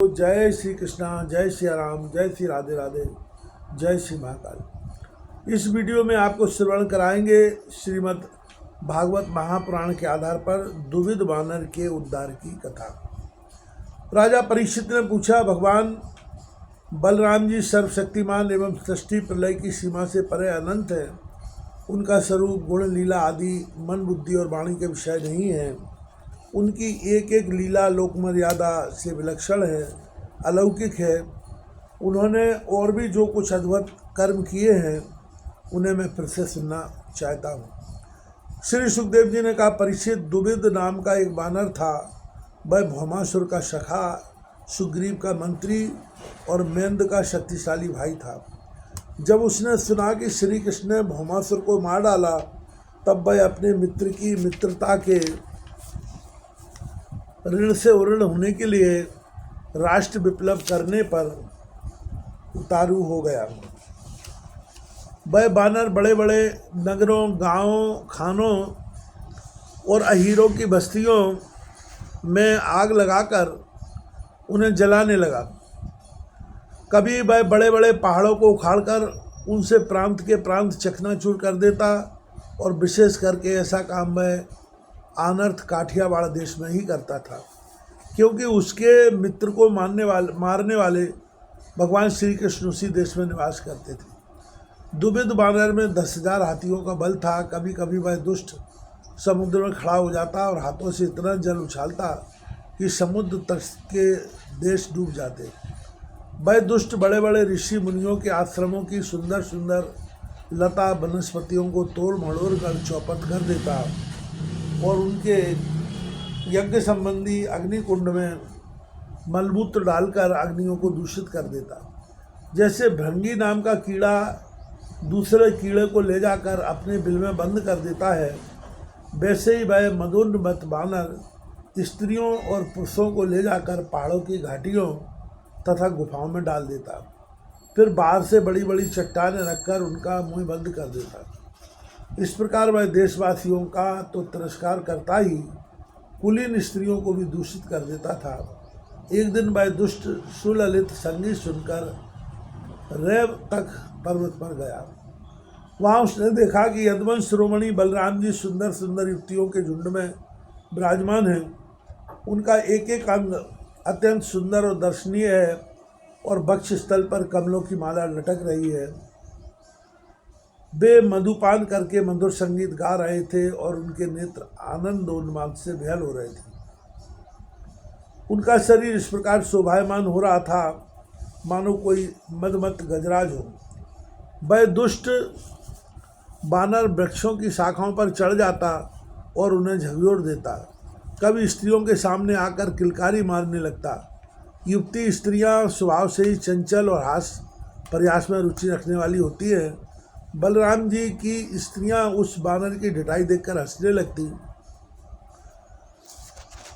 तो जय श्री कृष्णा, जय श्री राम, जय श्री राधे राधे, जय श्री महाकाल। इस वीडियो में आपको श्रवण कराएंगे श्रीमद् भागवत महापुराण के आधार पर द्विविध वानर के उद्धार की कथा। राजा परीक्षित ने पूछा, भगवान बलराम जी सर्वशक्तिमान एवं सृष्टि प्रलय की सीमा से परे अनंत है। उनका स्वरूप, गुण, लीला आदि मन, बुद्धि और वाणी के विषय नहीं है। उनकी एक एक लीला लोक मर्यादा से विलक्षण है, अलौकिक है। उन्होंने और भी जो कुछ अद्भुत कर्म किए हैं उन्हें मैं फिर से सुनना चाहता हूँ। श्री सुखदेव जी ने कहा, परीक्षित, दुविध नाम का एक वानर था। वह भौमासुर का सखा, सुग्रीव का मंत्री और मेंद का शक्तिशाली भाई था। जब उसने सुना कि श्री कृष्ण ने भौमासुर को मार डाला, तब वह अपने मित्र की मित्रता के ऋण से उऋण होने के लिए राष्ट्र विप्लव करने पर उतारू हो गया। वह बानर बड़े बड़े नगरों, गांवों, खानों और अहीरों की बस्तियों में आग लगाकर उन्हें जलाने लगा। कभी वह बड़े बड़े पहाड़ों को उखाड़कर उनसे प्रांत के प्रांत चकनाचूर कर देता, और विशेष करके ऐसा काम वह अनर्थ काठियावाड़ देश में ही करता था, क्योंकि उसके मित्र को मारने वाले भगवान श्री कृष्ण उसी देश में निवास करते थे। दुविध वानर में 10,000 हाथियों का बल था। कभी कभी वह दुष्ट समुद्र में खड़ा हो जाता और हाथों से इतना जल उछालता कि समुद्र तट के देश डूब जाते। वह दुष्ट बड़े बड़े ऋषि मुनियों के आश्रमों की सुंदर सुंदर लता वनस्पतियों को तोड़ मड़ोड़ कर चौपट कर देता और उनके यज्ञ संबंधी अग्नि कुंड में मलमूत्र डालकर अग्नियों को दूषित कर देता। जैसे भृंगी नाम का कीड़ा दूसरे कीड़े को ले जाकर अपने बिल में बंद कर देता है, वैसे ही वह मदोन्मत्त वानर स्त्रियों और पुरुषों को ले जाकर पहाड़ों की घाटियों तथा गुफाओं में डाल देता। फिर बाहर से बड़ी बड़ी चट्टानें रखकर उनका मुंह बंद कर देता। इस प्रकार वह देशवासियों का तो तिरस्कार करता ही कुलीन स्त्रियों को भी दूषित कर देता था। एक दिन वह दुष्ट सुललित संगीत सुनकर रेव तक पर्वत पर गया। वहाँ उसने देखा कि यदुवंश शिरोमणि बलराम जी सुंदर सुंदर युवतियों के झुंड में विराजमान हैं। उनका एक एक अंग अत्यंत सुंदर और दर्शनीय है और वक्ष स्थल पर कमलों की माला लटक रही है। वे मधुपान करके मधुर संगीत गा रहे थे और उनके नेत्र आनंद उन्माद से भयल हो रहे थे। उनका शरीर इस प्रकार शोभायमान हो रहा था मानो कोई मदमत गजराज हो। वह दुष्ट बानर वृक्षों की शाखाओं पर चढ़ जाता और उन्हें झकझोर देता। कभी स्त्रियों के सामने आकर किलकारी मारने लगता। युवती स्त्रियां स्वभाव से ही चंचल और हास प्रयास में रुचि रखने वाली होती हैं। बलराम जी की स्त्रियां उस बानर की ढिठाई देखकर हंसने लगती।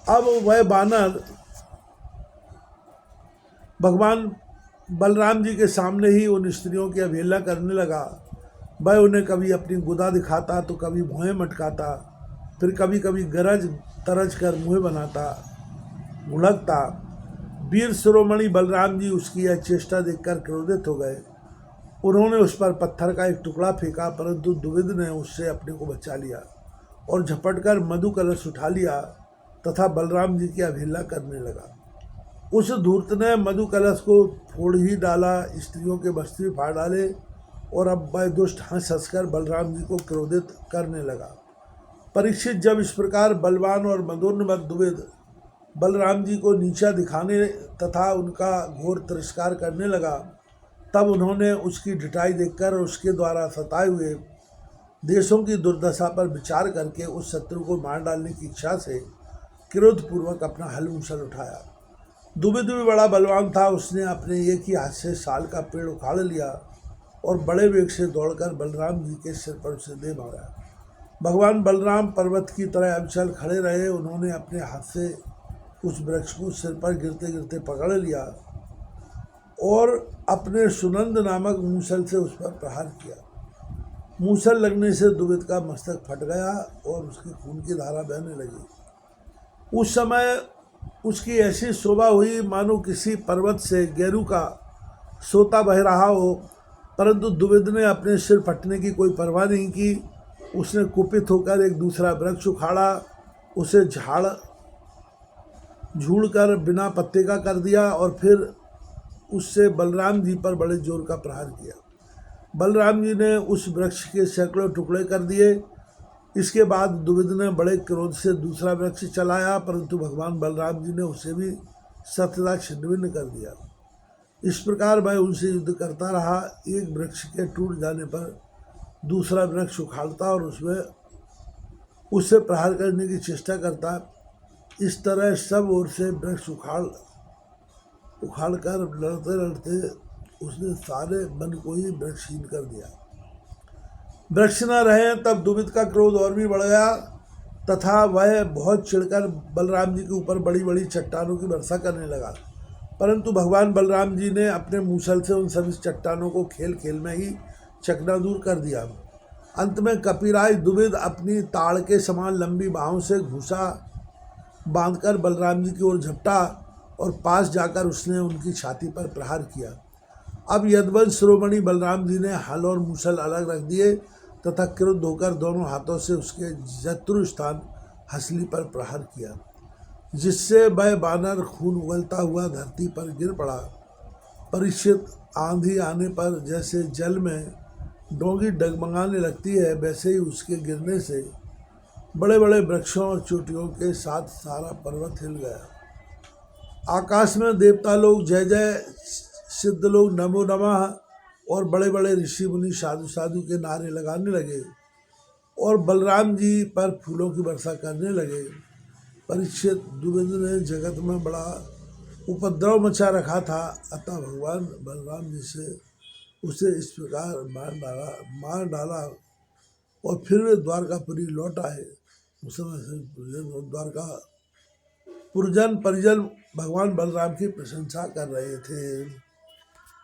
अब वह बानर भगवान बलराम जी के सामने ही उन स्त्रियों की अवहेलना करने लगा। वह उन्हें कभी अपनी गुदा दिखाता तो कभी भौहें मटकाता, फिर कभी कभी गरज तरज कर मुँह बनाता, घुड़कता। वीर शिरोमणि बलराम जी उसकी यह चेष्टा देखकर क्रोधित हो गए। उन्होंने उस पर पत्थर का एक टुकड़ा फेंका, परंतु दुविध ने उससे अपने को बचा लिया और झपटकर मधु कलश उठा लिया तथा बलराम जी की अवहेलना करने लगा। उस धूर्त ने मधु कलश को फोड़ ही डाला, स्त्रियों के वस्त्र भी फाड़ डाले, और अब वह दुष्ट हंस हंसकर बलराम जी को क्रोधित करने लगा। परीक्षित, जब इस प्रकार बलवान और मदोन्मत्त दुविध बलराम जी को नीचा दिखाने तथा उनका घोर तिरस्कार करने लगा, तब उन्होंने उसकी ढिठाई देखकर उसके द्वारा सताए हुए देशों की दुर्दशा पर विचार करके उस शत्रु को मार डालने की इच्छा से क्रोधपूर्वक अपना हल मूसल उठाया। दुविध भी बड़ा बलवान था। उसने अपने एक ही हाथ से साल का पेड़ उखाड़ लिया और बड़े वेग से दौड़कर बलराम जी के सिर पर उसे दे मारा। भगवान बलराम पर्वत की तरह अविचल खड़े रहे। उन्होंने अपने हाथ से उस वृक्ष को सिर पर गिरते गिरते पकड़ लिया और अपने सुनंद नामक मूसल से उस पर प्रहार किया। मूसल लगने से दुविध का मस्तक फट गया और उसके खून की धारा बहने लगी। उस समय उसकी ऐसी शोभा हुई मानो किसी पर्वत से गेरू का सोता बह रहा हो। परंतु द्विविद ने अपने सिर फटने की कोई परवाह नहीं की। उसने कुपित होकर एक दूसरा वृक्ष उखाड़ा, उसे झूड़ कर बिना पत्ते का कर दिया और फिर उससे बलराम जी पर बड़े जोर का प्रहार किया। बलराम जी ने उस वृक्ष के सैकड़ों टुकड़े कर दिए। इसके बाद द्विविद ने बड़े क्रोध से दूसरा वृक्ष चलाया, परंतु भगवान बलराम जी ने उसे भी सतता छिन्नभिन्न कर दिया। इस प्रकार वह उनसे युद्ध करता रहा। एक वृक्ष के टूट जाने पर दूसरा वृक्ष उखाड़ता और उससे प्रहार करने की चेष्टा करता। इस तरह सब ओर से वृक्ष उखाड़ कर लड़ते लड़ते उसने सारे वन को ही वृक्षहीन कर दिया। वृक्ष न रहे तब द्विविद का क्रोध और भी बढ़ गया तथा वह बहुत चिढ़कर बलराम जी के ऊपर बड़ी बड़ी चट्टानों की वर्षा करने लगा। परंतु भगवान बलराम जी ने अपने मूसल से उन सभी चट्टानों को खेल खेल में ही चकनाचूर कर दिया। अंत में कपिराज द्विविद अपनी ताड़ के समान लंबी बाहों से घूसा बांधकर बलराम जी की ओर झपटा और पास जाकर उसने उनकी छाती पर प्रहार किया। अब यदुवंश शिरोमणि बलराम जी ने हल और मूसल अलग रख दिए तथा क्रुद्ध होकर दोनों हाथों से उसके जत्रु स्थान हंसली पर प्रहार किया, जिससे वह बानर खून उगलता हुआ धरती पर गिर पड़ा। परीक्षित, आंधी आने पर जैसे जल में डोंगी डगमगाने लगती है, वैसे ही उसके गिरने से बड़े बड़े वृक्षों और चोटियों के साथ सारा पर्वत हिल गया। आकाश में देवता लोग जय जय, सिद्ध लोग नमो नमः और बड़े बड़े ऋषि मुनि साधु साधु के नारे लगाने लगे और बलराम जी पर फूलों की वर्षा करने लगे। परीक्षित, द्विविद ने जगत में बड़ा उपद्रव मचा रखा था, अतः भगवान बलराम जी से उसे इस प्रकार मार डाला और फिर वे द्वारकापुरी लौट आए। उस समय से द्वारका पुरजन परिजन भगवान बलराम की प्रशंसा कर रहे थे।